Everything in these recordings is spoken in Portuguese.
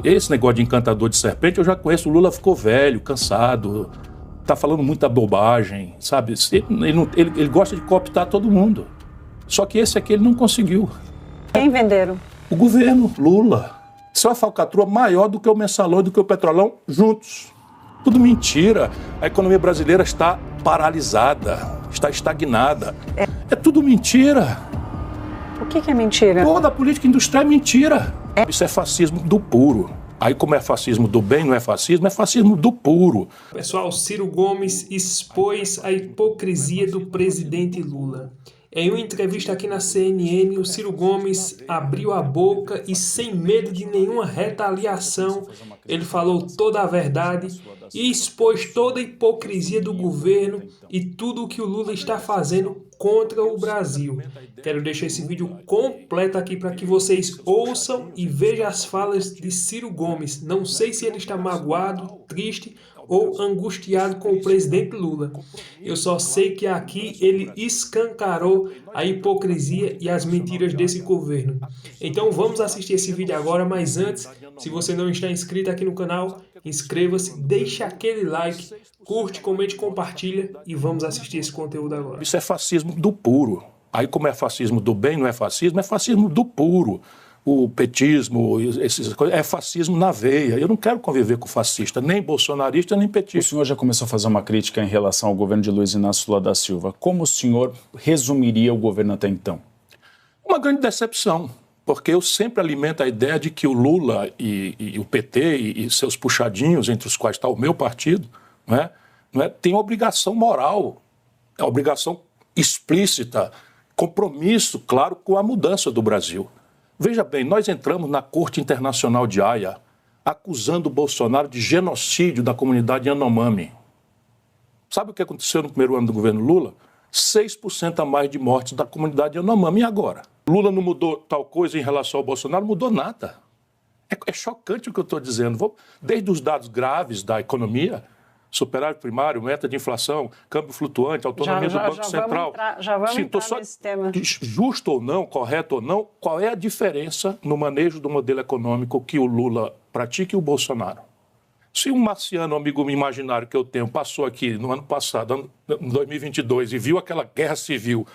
Esse negócio de encantador de serpente, eu já conheço. O Lula ficou velho, cansado, tá falando muita bobagem, sabe? Ele gosta de cooptar todo mundo. Só que esse aqui ele não conseguiu. Quem venderam? O governo, Lula. Isso é uma falcatrua maior do que o Mensalão e do que o Petrolão juntos. Tudo mentira. A economia brasileira está paralisada, está estagnada. É tudo mentira. O que é mentira? Toda a política industrial é mentira. Isso é fascismo do puro. Aí, como é fascismo do bem, não é fascismo do puro. Pessoal, Ciro Gomes expôs a hipocrisia do presidente Lula. Em uma entrevista aqui na CNN, o Ciro Gomes abriu a boca e, sem medo de nenhuma retaliação, ele falou toda a verdade e expôs toda a hipocrisia do governo e tudo o que o Lula está fazendo contra o Brasil. Quero deixar esse vídeo completo aqui para que vocês ouçam e vejam as falas de Ciro Gomes. Não sei se ele está magoado, triste ou angustiado com o presidente Lula. Eu só sei que aqui ele escancarou a hipocrisia e as mentiras desse governo. Então vamos assistir esse vídeo agora, mas antes, se você não está inscrito aqui no canal, inscreva-se, deixe aquele like, curte, comente, compartilha e vamos assistir esse conteúdo agora. Isso é fascismo do puro. Aí, como é fascismo do bem, não é fascismo do puro. O petismo, essas coisas, é fascismo na veia. Eu não quero conviver com fascista, nem bolsonarista, nem petista. O senhor já começou a fazer uma crítica em relação ao governo de Luiz Inácio Lula da Silva. Como o senhor resumiria o governo até então? Uma grande decepção, porque eu sempre alimento a ideia de que o Lula e o PT e seus puxadinhos, entre os quais está o meu partido, tem obrigação moral, obrigação explícita, compromisso, claro, com a mudança do Brasil. Veja bem, nós entramos na Corte Internacional de Haia acusando o Bolsonaro de genocídio da comunidade Yanomami. Sabe o que aconteceu no primeiro ano do governo Lula? 6% a mais de mortes da comunidade Yanomami. E agora? Lula não mudou tal coisa em relação ao Bolsonaro? Não mudou nada. É chocante o que eu estou dizendo. Desde os dados graves da economia, superávit primário, meta de inflação, câmbio flutuante, autonomia do Banco Central. Já vamos entrar nesse tema. Justo ou não, correto ou não, qual é a diferença no manejo do modelo econômico que o Lula pratica e o Bolsonaro? Se um marciano, amigo imaginário que eu tenho, passou aqui no ano passado, em 2022, e viu aquela guerra civil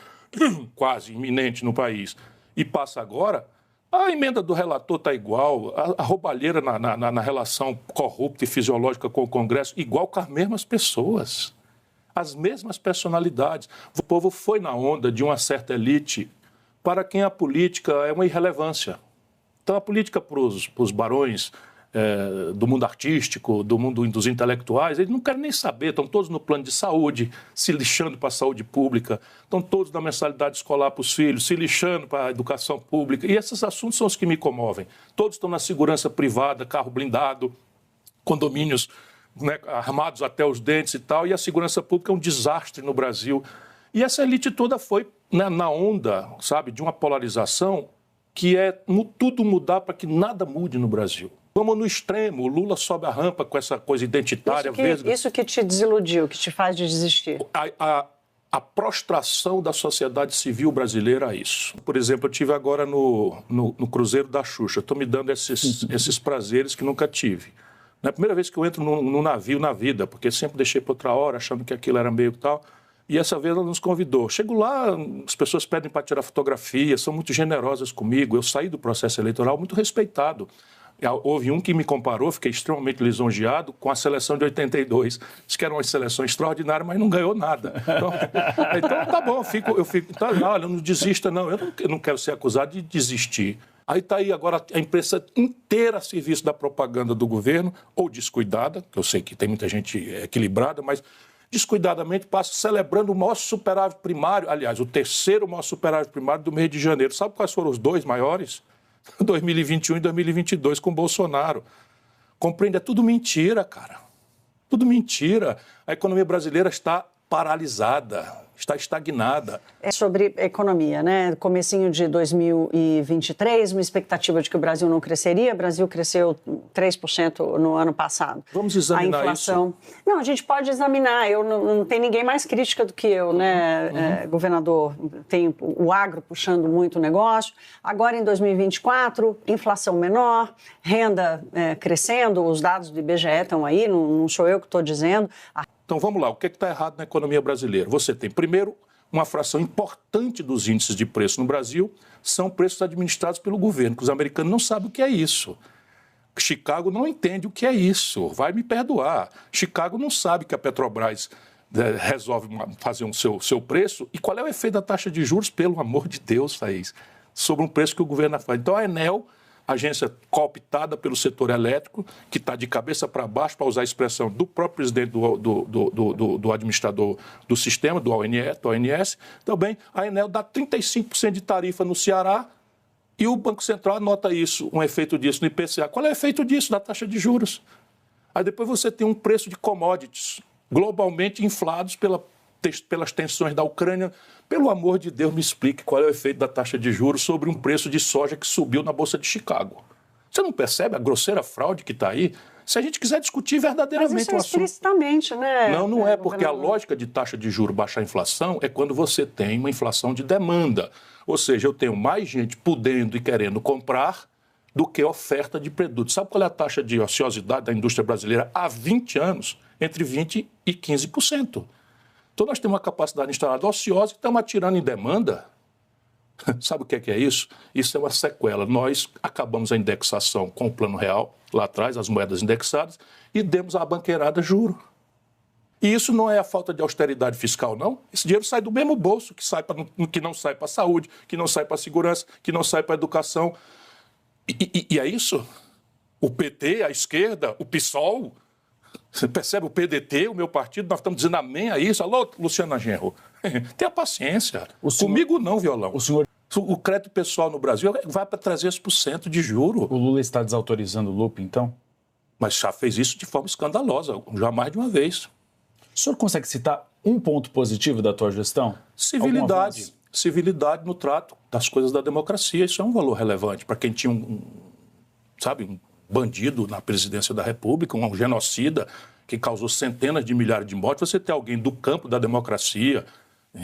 quase iminente no país, e passa agora, a emenda do relator está igual, a roubalheira na relação corrupta e fisiológica com o Congresso, igual com as mesmas pessoas, as mesmas personalidades. O povo foi na onda de uma certa elite para quem a política é uma irrelevância. Então, a política para os barões do mundo artístico, do mundo dos intelectuais, eles não querem nem saber, estão todos no plano de saúde, se lixando para a saúde pública, estão todos na mensalidade escolar para os filhos, se lixando para a educação pública, e esses assuntos são os que me comovem. Todos estão na segurança privada, carro blindado, condomínios armados até os dentes e tal, e a segurança pública é um desastre no Brasil. E essa elite toda foi na onda, sabe, de uma polarização que é tudo mudar para que nada mude no Brasil. Vamos no extremo, o Lula sobe a rampa com essa coisa identitária. Isso que te desiludiu, que te faz desistir? A prostração da sociedade civil brasileira a isso. Por exemplo, eu estive agora no Cruzeiro da Xuxa, estou me dando esses prazeres que nunca tive. É a primeira vez que eu entro num navio na vida, porque sempre deixei para outra hora, achando que aquilo era meio tal, e essa vez ela nos convidou. Chego lá, as pessoas pedem para tirar fotografia, são muito generosas comigo, eu saí do processo eleitoral muito respeitado. Houve um que me comparou, fiquei extremamente lisonjeado, com a seleção de 82. Diz que era uma seleção extraordinária, mas não ganhou nada. Então tá bom, eu fico tá, olha, não desista não, eu não quero ser acusado de desistir. Aí está aí agora a imprensa inteira a serviço da propaganda do governo, ou descuidada, que eu sei que tem muita gente equilibrada, mas descuidadamente passa celebrando o maior superávit primário, aliás, o terceiro maior superávit primário do mês de janeiro. Sabe quais foram os dois maiores? 2021 e 2022 com Bolsonaro. Compreende? É tudo mentira, cara. Tudo mentira. A economia brasileira está paralisada, está estagnada. É sobre economia, né? Comecinho de 2023, uma expectativa de que o Brasil não cresceria. O Brasil cresceu 3% no ano passado. Vamos examinar a inflação... isso? Não, a gente pode examinar. Não tem ninguém mais crítica do que eu, né, governador? Tem o agro puxando muito o negócio. Agora, em 2024, inflação menor, renda crescendo, os dados do IBGE estão aí, não sou eu que estou dizendo. Então, vamos lá. O que está errado na economia brasileira? Você tem, primeiro, uma fração importante dos índices de preço no Brasil são preços administrados pelo governo, que os americanos não sabem o que é isso. Chicago não entende o que é isso, vai me perdoar. Chicago não sabe que a Petrobras resolve fazer seu preço. E qual é o efeito da taxa de juros, pelo amor de Deus, Thaís, sobre um preço que o governo faz? Então, a Enel, agência cooptada pelo setor elétrico, que está de cabeça para baixo, para usar a expressão do próprio presidente do administrador do sistema, do ONS, também a Enel dá 35% de tarifa no Ceará e o Banco Central anota isso, um efeito disso no IPCA. Qual é o efeito disso da taxa de juros? Aí depois você tem um preço de commodities globalmente inflados pelas tensões da Ucrânia. Pelo amor de Deus, me explique qual é o efeito da taxa de juros sobre um preço de soja que subiu na Bolsa de Chicago. Você não percebe a grosseira fraude que está aí? Se a gente quiser discutir verdadeiramente o assunto... Mas isso explicitamente, né? Não é, porque a lógica de taxa de juros baixar a inflação é quando você tem uma inflação de demanda. Ou seja, eu tenho mais gente podendo e querendo comprar do que oferta de produtos. Sabe qual é a taxa de ociosidade da indústria brasileira há 20 anos? Entre 20% e 15%. Então, nós temos uma capacidade instalada ociosa e estamos atirando em demanda. Sabe o que é isso? Isso é uma sequela. Nós acabamos a indexação com o Plano Real, lá atrás, as moedas indexadas, e demos à banqueirada juro. E isso não é a falta de austeridade fiscal, não. Esse dinheiro sai do mesmo bolso que não sai para a saúde, que não sai para a segurança, que não sai para a educação. E é isso? O PT, a esquerda, o PSOL... Você percebe o PDT, o meu partido, nós estamos dizendo amém a isso. Alô, Luciana Genro, tenha paciência. Comigo não, violão. O crédito pessoal no Brasil vai para 300% de juro. O Lula está desautorizando o Lupe, então? Mas já fez isso de forma escandalosa, já mais de uma vez. O senhor consegue citar um ponto positivo da tua gestão? Civilidade. Civilidade no trato das coisas da democracia. Isso é um valor relevante para quem tinha um bandido na presidência da República, um genocida que causou centenas de milhares de mortes. Você tem alguém do campo da democracia,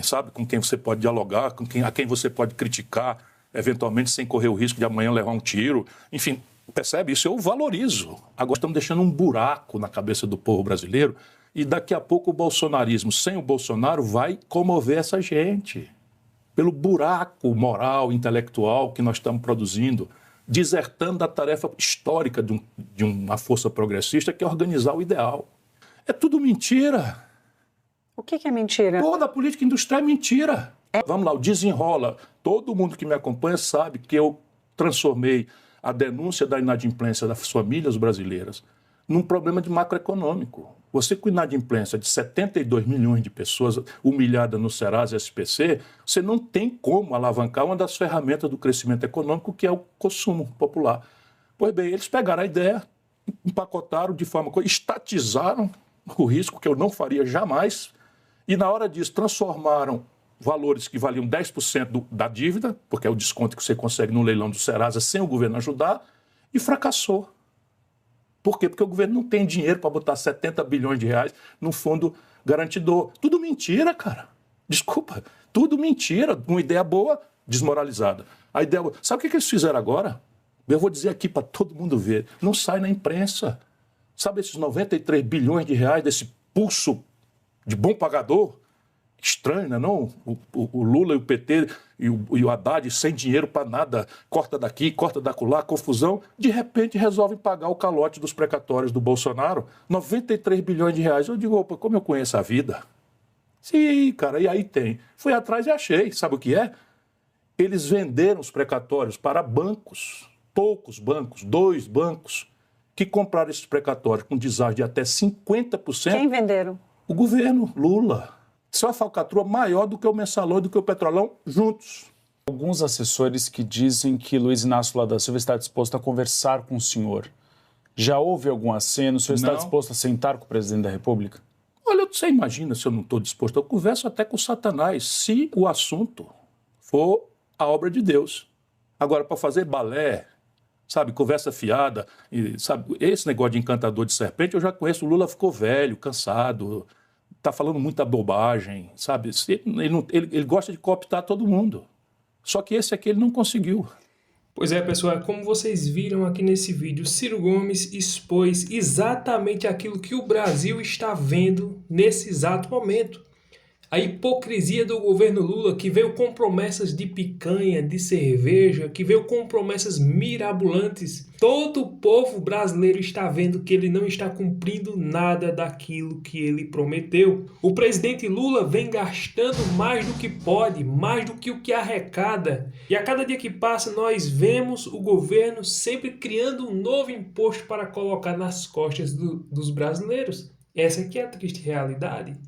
sabe, com quem você pode dialogar, a quem você pode criticar, eventualmente sem correr o risco de amanhã levar um tiro. Enfim, percebe? Isso eu valorizo. Agora estamos deixando um buraco na cabeça do povo brasileiro e daqui a pouco o bolsonarismo, sem o Bolsonaro, vai comover essa gente. Pelo buraco moral, intelectual que nós estamos produzindo, desertando da tarefa histórica de uma força progressista, que é organizar o ideal. É tudo mentira. O que é mentira? Toda a política industrial é mentira. Vamos lá, o desenrola. Todo mundo que me acompanha sabe que eu transformei a denúncia da inadimplência das famílias brasileiras num problema de macroeconômico. Você com inadimplência de 72 milhões de pessoas humilhadas no Serasa e SPC, você não tem como alavancar uma das ferramentas do crescimento econômico, que é o consumo popular. Pois bem, eles pegaram a ideia, empacotaram de forma... estatizaram o risco, que eu não faria jamais, e na hora disso transformaram valores que valiam 10% da dívida, porque é o desconto que você consegue no leilão do Serasa sem o governo ajudar, e fracassou. Por quê? Porque o governo não tem dinheiro para botar 70 bilhões de reais no fundo garantidor. Tudo mentira, cara. Desculpa. Tudo mentira. Uma ideia boa, desmoralizada. A ideia boa. Sabe o que eles fizeram agora? Eu vou dizer aqui para todo mundo ver. Não sai na imprensa. Sabe esses 93 bilhões de reais desse pulso de bom pagador? Estranho, né, não? O Lula e o PT e o Haddad sem dinheiro para nada, corta daqui, corta dacolá, confusão, de repente resolvem pagar o calote dos precatórios do Bolsonaro, 93 bilhões de reais. Eu digo, opa, como eu conheço a vida? Sim, cara, e aí tem. Fui atrás e achei, sabe o que é? Eles venderam os precatórios para bancos, poucos bancos, 2 bancos, que compraram esses precatórios com deságio de até 50%. Quem venderam? O governo, Lula. Isso é uma falcatrua maior do que o Mensalão e do que o Petrolão juntos. Alguns assessores que dizem que Luiz Inácio Lula da Silva está disposto a conversar com o senhor. Já houve algum aceno? O senhor está disposto a sentar com o presidente da República? Olha, você imagina se eu não estou disposto. Eu converso até com Satanás, se o assunto for a obra de Deus. Agora, para fazer balé, sabe, conversa fiada, e, sabe, esse negócio de encantador de serpente eu já conheço, o Lula ficou velho, cansado, está falando muita bobagem, sabe, ele gosta de cooptar todo mundo, só que esse aqui ele não conseguiu. Pois é, pessoal, como vocês viram aqui nesse vídeo, Ciro Gomes expôs exatamente aquilo que o Brasil está vendo nesse exato momento. A hipocrisia do governo Lula, que veio com promessas de picanha, de cerveja, que veio com promessas mirabolantes. Todo o povo brasileiro está vendo que ele não está cumprindo nada daquilo que ele prometeu. O presidente Lula vem gastando mais do que pode, mais do que o que arrecada. E a cada dia que passa, nós vemos o governo sempre criando um novo imposto para colocar nas costas dos brasileiros. Essa aqui é a triste realidade.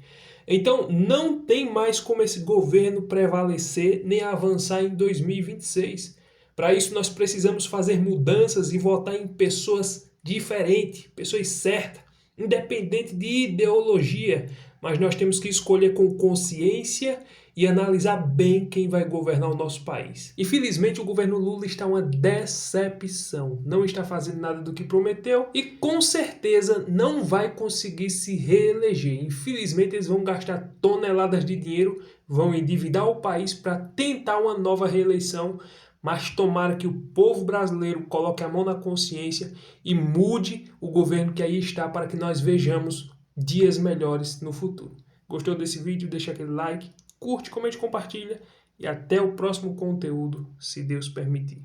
Então, não tem mais como esse governo prevalecer nem avançar em 2026. Para isso, nós precisamos fazer mudanças e votar em pessoas diferentes, pessoas certas, independente de ideologia. Mas nós temos que escolher com consciência e analisar bem quem vai governar o nosso país. Infelizmente, o governo Lula está uma decepção. Não está fazendo nada do que prometeu e, com certeza, não vai conseguir se reeleger. Infelizmente, eles vão gastar toneladas de dinheiro, vão endividar o país para tentar uma nova reeleição, mas tomara que o povo brasileiro coloque a mão na consciência e mude o governo que aí está para que nós vejamos dias melhores no futuro. Gostou desse vídeo? Deixa aquele like, curte, comente, compartilha e até o próximo conteúdo, se Deus permitir.